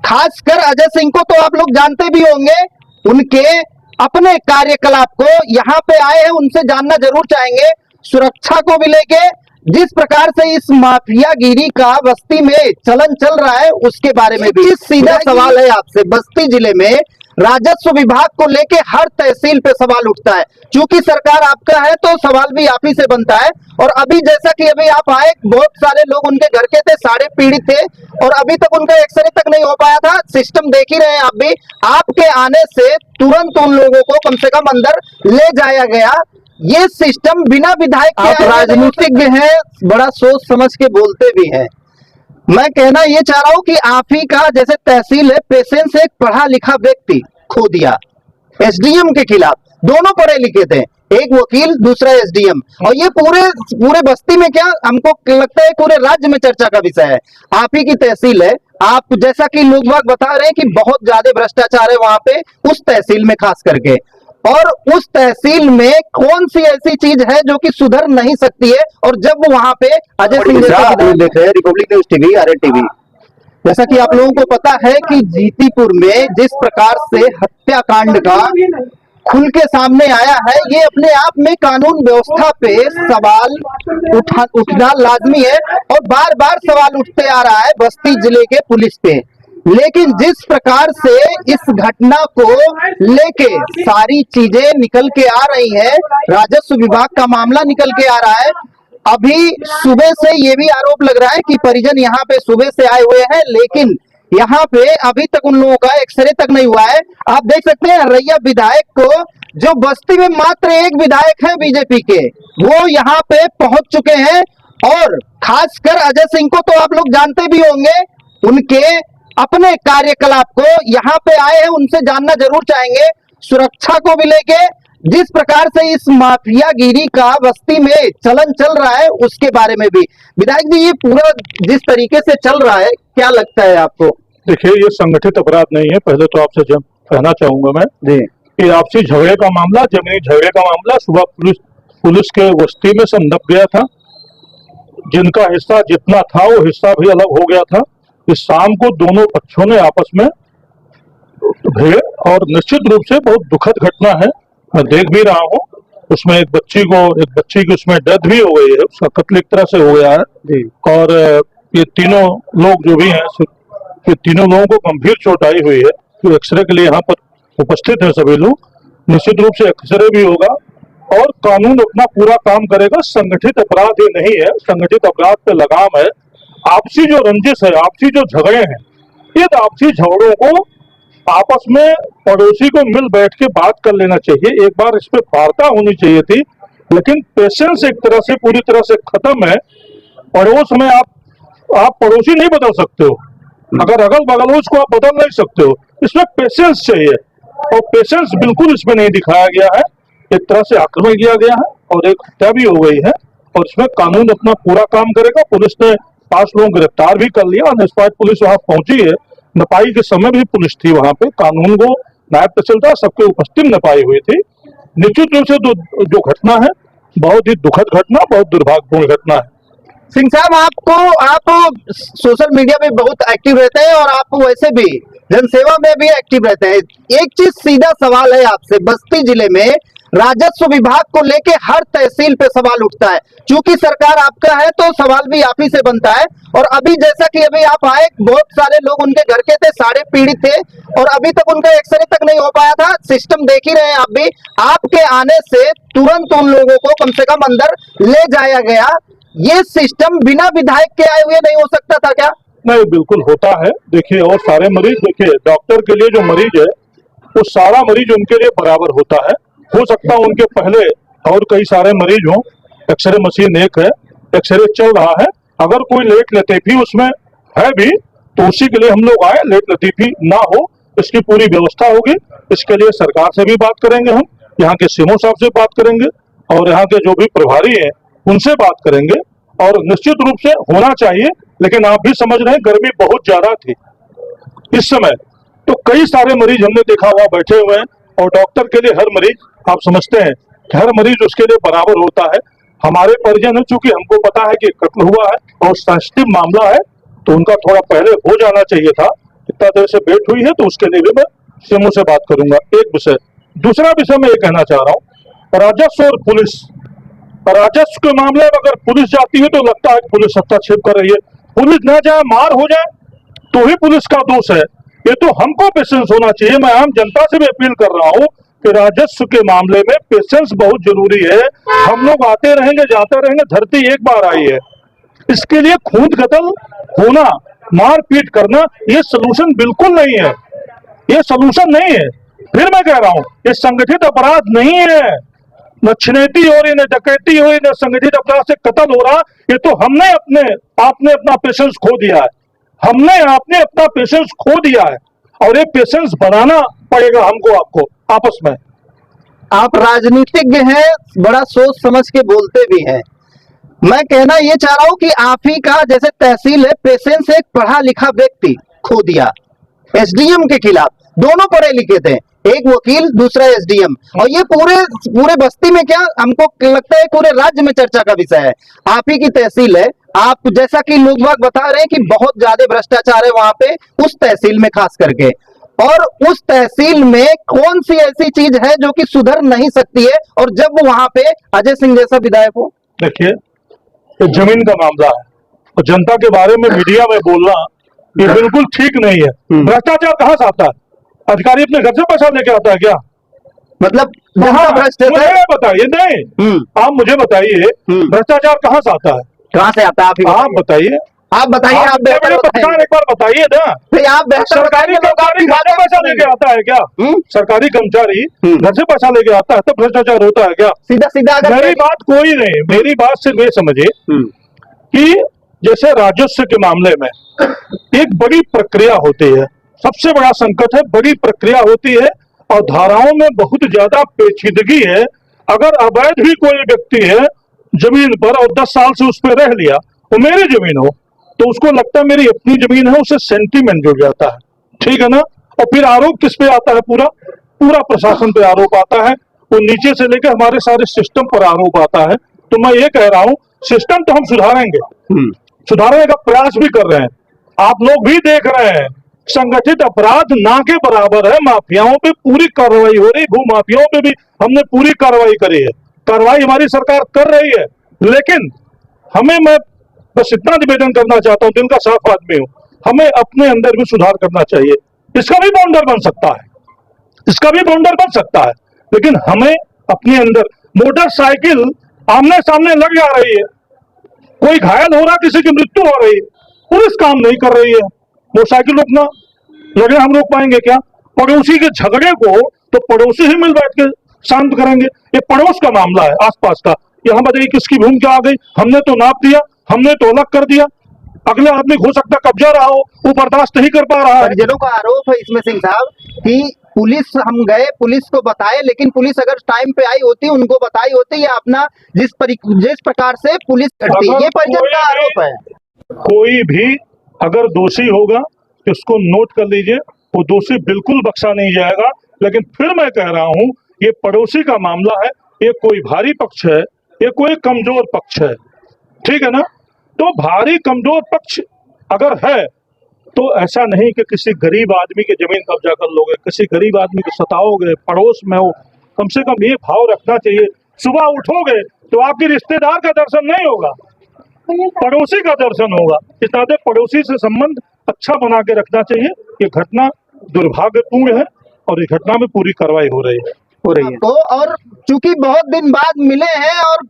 खासकर अजय सिंह को तो आप लोग जानते भी होंगे, उनके अपने कार्यकलाप को यहाँ पे आए हैं, उनसे जानना जरूर चाहेंगे। सुरक्षा को भी लेके जिस प्रकार से इस माफियागिरी का बस्ती में चलन चल रहा है उसके बारे में भी सीधा सवाल है आपसे। बस्ती जिले में राजस्व विभाग को लेके हर तहसील पे सवाल उठता है, क्योंकि सरकार आपका है तो सवाल भी आप ही से बनता है। और अभी जैसा कि अभी आप आए, बहुत सारे लोग उनके घर के थे, सारे पीड़ित थे और अभी तक उनका एक्सरे तक नहीं हो पाया था। सिस्टम देख ही रहे हैं आप भी, आपके आने से तुरंत उन लोगों को कम से कम अंदर ले जाया गया। ये सिस्टम बिना विधायक के, आप राजनीतिज्ञ हैं, बड़ा सोच समझ के बोलते भी हैं। मैं कहना ये चाह रहा हूं कि आप ही का जैसे तहसील है, पेशेंस एक पढ़ा लिखा व्यक्ति खो दिया एसडीएम के खिलाफ, दोनों पढ़े लिखे थे, एक वकील दूसरा एसडीएम, और ये पूरे बस्ती में क्या हमको लगता है पूरे राज्य में चर्चा का विषय है। आप ही की तहसील है, आप जैसा कि लोग बाग बता रहे हैं कि बहुत ज्यादा भ्रष्टाचार है वहां पे, उस तहसील में खास करके, और उस तहसील में कौन सी ऐसी चीज है जो कि सुधर नहीं सकती है। और जब वहां पे अजय सिंह देख रहे हैं Republic News TV, RN TV, जैसा कि आप लोगों को पता है कि जीतीपुर में जिस प्रकार से हत्याकांड का खुल के सामने आया है, ये अपने आप में कानून व्यवस्था पे सवाल उठना लाजमी है और बार बार सवाल उठते आ रहा है बस्ती जिले के पुलिस पे। लेकिन जिस प्रकार से इस घटना को लेके सारी चीजें निकल के आ रही हैं, राजस्व विभाग का मामला निकल के आ रहा है, अभी सुबह से ये भी आरोप लग रहा है कि परिजन यहाँ पे सुबह से आए हुए हैं, लेकिन यहाँ पे अभी तक उन लोगों का एक्सरे तक नहीं हुआ है। आप देख सकते हैं रैया विधायक को, जो बस्ती में मात्र एक विधायक है बीजेपी के, वो यहाँ पे पहुंच चुके हैं। और खासकर अजय सिंह को तो आप लोग जानते भी होंगे, उनके अपने कार्यकलाप को यहाँ पे आए हैं, उनसे जानना जरूर चाहेंगे। सुरक्षा को भी लेके जिस प्रकार से इस माफियागिरी का बस्ती में चलन चल रहा है उसके बारे में भी। विधायक जी, ये पूरा जिस तरीके से चल रहा है, क्या लगता है आपको? देखिए, ये संगठित अपराध नहीं है। पहले तो आपसे कहना चाहूंगा मैं जी कि आपसी झगड़े का मामला, जमीनी झगड़े का मामला सुबह पुलिस के बस्ती में संदप गया था। जिनका हिस्सा जितना था वो हिस्सा भी अलग हो गया था। इस शाम को दोनों पक्षों ने आपस में भिड़े और निश्चित रूप से बहुत दुखद घटना है। मैं देख भी रहा हूँ, उसमें एक बच्ची की उसमें डेथ भी हो गई है, उसका कत्ल एक तरह से हो गया है। और ये तीनों लोग जो भी हैं, ये तीनों लोगों को गंभीर चोट आई हुई है, जो एक्सरे के लिए यहाँ पर उपस्थित है सभी लोग। निश्चित रूप से एक्सरे भी होगा और कानून अपना पूरा काम करेगा। संगठित अपराध ये नहीं है, संगठित अपराध पे लगाम है। आपसी जो रंजिश है, आपसी जो झगड़े हैं, ये आपसी झगड़ों को आपस में पड़ोसी को मिल बैठ के बात कर लेना चाहिए। एक बार इस पे वार्ता होनी चाहिए थी, लेकिन पेशेंस एक तरह से पूरी तरह से खत्म है। पड़ोस में आप पड़ोसी नहीं बदल सकते हो, अगर अगल बगल हो उसको आप बदल नहीं सकते हो। इसमें पेशेंस चाहिए और पेशेंस बिल्कुल इसमें नहीं दिखाया गया है। एक तरह से आक्रमण किया गया है और एक हत्या भी हो गई है और इसमें कानून अपना पूरा काम करेगा। पुलिस ने 5 लोगों को गिरफ्तार भी कर लिया। निष्पात पुलिस वहां पहुंची है, नपाई के समय भी पुलिस थी वहां पे, कानून को नायब तहसीलदार सबके उपस्थित नपाई हुई थी। निश्चित रूप से जो घटना है बहुत ही दुखद घटना, बहुत दुर्भाग्यपूर्ण घटना है। सिंह साहब, आप सोशल मीडिया पे बहुत एक्टिव रहते हैं और आप वैसे भी जनसेवा में भी एक्टिव रहते हैं। एक चीज सीधा सवाल है आपसे, बस्ती जिले में राजस्व विभाग को लेके हर तहसील पे सवाल उठता है, क्योंकि सरकार आपका है तो सवाल भी आप ही से बनता है। और अभी जैसा कि अभी आप आए, बहुत सारे लोग उनके घर के थे, सारे पीड़ित थे और अभी तक उनका एक्सरे तक नहीं हो पाया था। सिस्टम देख ही रहे हैं आप भी, आपके आने से तुरंत उन लोगों को कम से कम अंदर ले जाया गया। ये सिस्टम बिना विधायक के आए हुए नहीं हो सकता था क्या? नहीं, बिल्कुल होता है। देखिए, और सारे मरीज, देखिए डॉक्टर के लिए जो मरीज है वो सारा मरीज उनके लिए बराबर होता है। हो सकता है उनके पहले और कई सारे मरीज हों, एक्सरे मशीन एक है, एक्सरे चल रहा है, अगर कोई लेट लतीफी उसमें है भी तो उसी के लिए हम लोग आए, लेट लतीफी ना हो इसकी पूरी व्यवस्था होगी। इसके लिए सरकार से भी बात करेंगे, हम यहाँ के सीएमओ साहब से बात करेंगे और यहाँ के जो भी प्रभारी हैं उनसे बात करेंगे और निश्चित रूप से होना चाहिए। लेकिन आप भी समझ रहे हैं गर्मी बहुत ज्यादा थी इस समय, तो कई सारे मरीज हमने देखा हुआ बैठे हुए हैं और डॉक्टर के लिए हर मरीज, आप समझते हैं कि हर मरीज उसके लिए बराबर होता है। हमारे परिजन है, चूंकि हमको पता है कि कत्ल हुआ है और सेंसिटिव मामला है, तो उनका थोड़ा पहले हो जाना चाहिए था। इतना देर से भेंट हुई है तो उसके लिए भी मैं सीएमओ से बात करूंगा। एक विषय। दूसरा विषय मैं ये कहना चाह रहा हूँ, राजस्व और पुलिस, राजस्व के मामले में अगर पुलिस जाती है तो लगता है कि पुलिस हस्तक्षेप कर रही है। पुलिस ना जाए, मार हो जाए तो ही पुलिस का दोष है। ये तो हमको पेशेंस होना चाहिए। मैं आम जनता से भी अपील कर रहा हूँ कि राजस्व के मामले में पेशेंस बहुत जरूरी है। हम लोग आते रहेंगे, जाते रहेंगे, धरती एक बार आई है। इसके लिए खून कत्ल होना, मारपीट करना, ये सोल्यूशन बिल्कुल नहीं है। ये सोल्यूशन नहीं है। फिर मैं कह रहा हूँ, ये संगठित अपराध नहीं है। न छिनैती हो रही, न डकैती हो रही, न संगठित अपराध से कत्ल हो रहा। ये तो हमने आपने अपना पेशेंस खो दिया है। हमने आपने अपना पेशेंस खो दिया है और ये पेशेंस बनाना पड़ेगा हमको, आपको आपस में। आप राजनीतिज्ञ हैं, बड़ा सोच समझ के बोलते भी हैं। मैं कहना ये चाह रहा हूं कि आप ही का जैसे तहसील है, पेशेंस एक पढ़ा लिखा व्यक्ति खो दिया एसडीएम के खिलाफ। दोनों पढ़े लिखे थे, एक वकील दूसरा एसडीएम, और ये पूरे बस्ती में क्या हमको लगता है पूरे राज्य में चर्चा का विषय है। आप ही की तहसील है। आप जैसा कि लोग बाग बता रहे हैं कि बहुत ज्यादा भ्रष्टाचार है वहां पे, उस तहसील में खास करके। और उस तहसील में कौन सी ऐसी चीज है जो कि सुधर नहीं सकती है, और जब वहां पे अजय सिंह जैसा विधायक हो। देखिए, ये जमीन का मामला है और जनता के बारे में मीडिया में बोलना ये बिल्कुल ठीक नहीं है। भ्रष्टाचार कहाँ से आता है? अधिकारी अपने घर से पैसा लेके आता है क्या? मतलब मुझे बताइए, नहीं आप मुझे बताइए, भ्रष्टाचार कहाँ से आता है? कहाँ से आता है? आप बताइए, आप बताइए, आप बेहतर पत्रकार एक बार बताइए ना। आप बेहतर सरकारी कर्मचारी घर से पैसा लेके आता है क्या? सरकारी कर्मचारी घर से पैसा लेके आता है तो भ्रष्टाचार होता है क्या? सीधा सीधा मेरी बात कोई नहीं, मेरी बात सिर्फ ये समझिए कि जैसे राजस्व के मामले में एक बड़ी प्रक्रिया होती है। सबसे बड़ा संकट है, बड़ी प्रक्रिया होती है और धाराओं में बहुत ज्यादा पेचीदगी है। अगर अवैध भी कोई व्यक्ति है जमीन पर और 10 साल से उस पर रह लिया, वो मेरी जमीन हो तो उसको लगता है मेरी अपनी जमीन है, उसे सेंटीमेंट जुड़ जाता है, ठीक है ना। और फिर आरोप किस पे आता है? पूरा प्रशासन पे आरोप आता है, वो नीचे से लेकर हमारे सारे सिस्टम पर आरोप आता है। तो मैं ये कह रहा हूँ, सिस्टम तो हम सुधारेंगे, सुधारने का प्रयास भी कर रहे हैं। आप लोग भी देख रहे हैं, संगठित अपराध ना के बराबर है। माफियाओं पे पूरी कार्रवाई हो रही, भू माफियाओं पे भी हमने पूरी कार्रवाई करी है। कार्रवाई हमारी सरकार कर रही है, लेकिन मैं बस इतना निवेदन करना चाहता हूं, दिन का साफ आदमी हूं, हमें अपने अंदर भी सुधार करना चाहिए। इसका भी बाउंडर बन सकता है, इसका भी बाउंडर बन सकता है, लेकिन हमें अपने अंदर मोटरसाइकिल आमने सामने लग जा रही है, कोई घायल हो रहा, किसी की मृत्यु हो रही है, पुलिस काम नहीं कर रही है। मोटरसाइकिल रोकना लगे, हम रोक पाएंगे क्या? पड़ोसी के झगड़े को तो पड़ोसी ही मिल बैठ के शांत करेंगे। ये पड़ोस का मामला है, आसपास का। यहाँ बताइए किसकी भूमिका आ गई? हमने तो नाप दिया, हमने तो अलग कर दिया, अगले आदमी हो सकता कब्जा रहा हो, वो बर्दाश्त नहीं कर पा रहा है। परिजनों का आरोप है इसमें सिंह साहब कि पुलिस, हम गए, पुलिस को बताए, लेकिन पुलिस अगर टाइम पे आई होती, उनको बताई होती, या अपना जिस प्रकार से पुलिस करती, ये परिजन का आरोप है। कोई भी अगर दोषी होगा तो उसको नोट कर लीजिए, वो दोषी बिल्कुल बख्शा नहीं जाएगा। लेकिन फिर मैं कह रहा हूं, ये पड़ोसी का मामला है, ये कोई भारी पक्ष है, ये कोई कमजोर पक्ष है, ठीक है ना। तो भारी कमजोर पक्ष अगर है तो ऐसा नहीं कि किसी गरीब आदमी की जमीन कब्जा कर लोगे, किसी गरीब आदमी को सताओगे, पड़ोस में हो। कम से कम ये भाव रखना चाहिए। सुबह उठोगे तो आपके रिश्तेदार का दर्शन नहीं होगा, पड़ोसी का दर्शन होगा। इस नाते पड़ोसी से संबंध अच्छा बना के रखना चाहिए। ये घटना दुर्भाग्यपूर्ण है और इस घटना में पूरी कार्रवाई हो रही है। तो और चूंकि बहुत दिन बाद मिले हैं और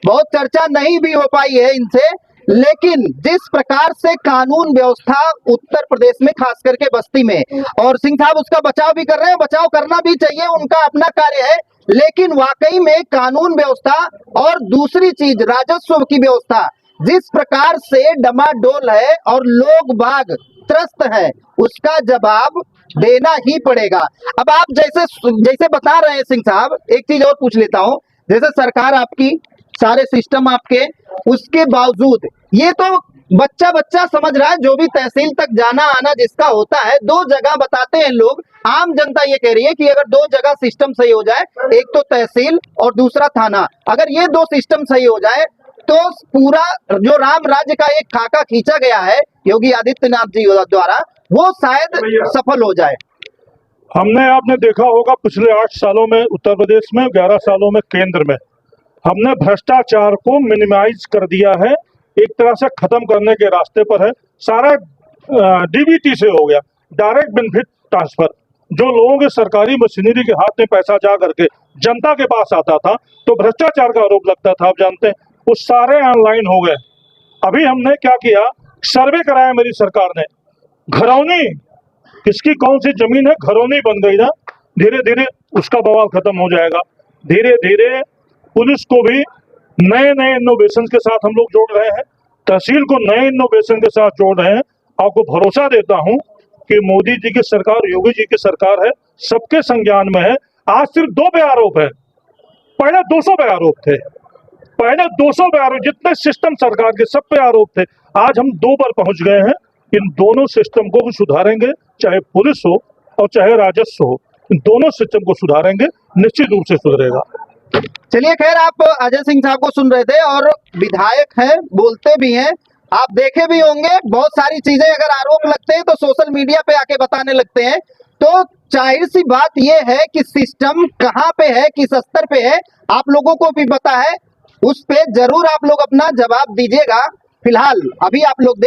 बहुत चर्चा नहीं भी हो पाई है इनसे, लेकिन जिस प्रकार से कानून व्यवस्था उत्तर प्रदेश में खास करके बस्ती में, और सिंह साहब उसका बचाव भी कर रहे हैं, बचाव करना भी चाहिए, उनका अपना कार्य है, लेकिन वाकई में कानून व्यवस्था और दूसरी चीज राजस्व की व्यवस्था जिस प्रकार से डमाडोल है और लोग बाग त्रस्त है, उसका जवाब देना ही पड़ेगा। अब आप जैसे बता रहे हैं सिंह साहब, एक चीज और पूछ लेता हूं, जैसे सरकार आपकी, सारे सिस्टम आपके, उसके बावजूद ये तो बच्चा समझ रहा है, जो भी तहसील तक जाना आना जिसका होता है, 2 जगह बताते हैं लोग। आम जनता ये कह रही है कि अगर 2 जगह सिस्टम सही हो जाए, एक तो तहसील और दूसरा थाना, अगर ये 2 सिस्टम सही हो जाए तो पूरा जो राम राज्य का एक खाका खींचा गया है योगी आदित्यनाथ जी द्वारा, वो शायद सफल हो जाए। हमने आपने देखा होगा पिछले 8 सालों में उत्तर प्रदेश में, 11 सालों में केंद्र में, हमने भ्रष्टाचार को मिनिमाइज कर दिया है, एक तरह से खत्म करने के रास्ते पर है। सारा डीबीटी से हो गया, डायरेक्ट बेनिफिट ट्रांसफर। जो लोगों के सरकारी मशीनरी के हाथ में पैसा जा करके जनता के पास आता था तो भ्रष्टाचार का आरोप लगता था, आप जानते हैं, वो सारे ऑनलाइन हो गए। अभी हमने क्या किया, सर्वे कराया मेरी सरकार ने, घरौनी किसकी कौन सी जमीन है घरौनी बन गई ना, धीरे धीरे उसका बवाल खत्म हो जाएगा। धीरे धीरे पुलिस को भी नए नए इनोवेशन के साथ हम लोग जोड़ रहे हैं, तहसील को नए इनोवेशन के साथ जोड़ रहे हैं। आपको भरोसा देता हूं कि मोदी जी की सरकार, योगी जी की सरकार है, सबके संज्ञान में है। आज सिर्फ 2 पे आरोप है, पहले 200 पे आरोप थे, पहले 200 पे आरोप, जितने सिस्टम सरकार के सब पे आरोप थे, आज हम 2 पर पहुंच गए हैं। इन दोनों सिस्टम को भी सुधारेंगे, चाहे पुलिस हो और चाहे राजस्व हो, इन दोनों सिस्टम को सुधारेंगे, निश्चित रूप से सुधरेगा। चलिए, खैर, आप अजय सिंह साहब को सुन रहे थे और विधायक हैं, बोलते भी हैं, आप देखे भी होंगे बहुत सारी चीजें अगर आरोप लगते हैं तो सोशल मीडिया पे आके बताने लगते हैं। तो जाहिर सी बात यह है कि सिस्टम कहाँ पे है, किस स्तर पे है, आप लोगों को भी पता है, उस पे जरूर आप लोग अपना जवाब दीजिएगा। फिलहाल अभी आप लोग देख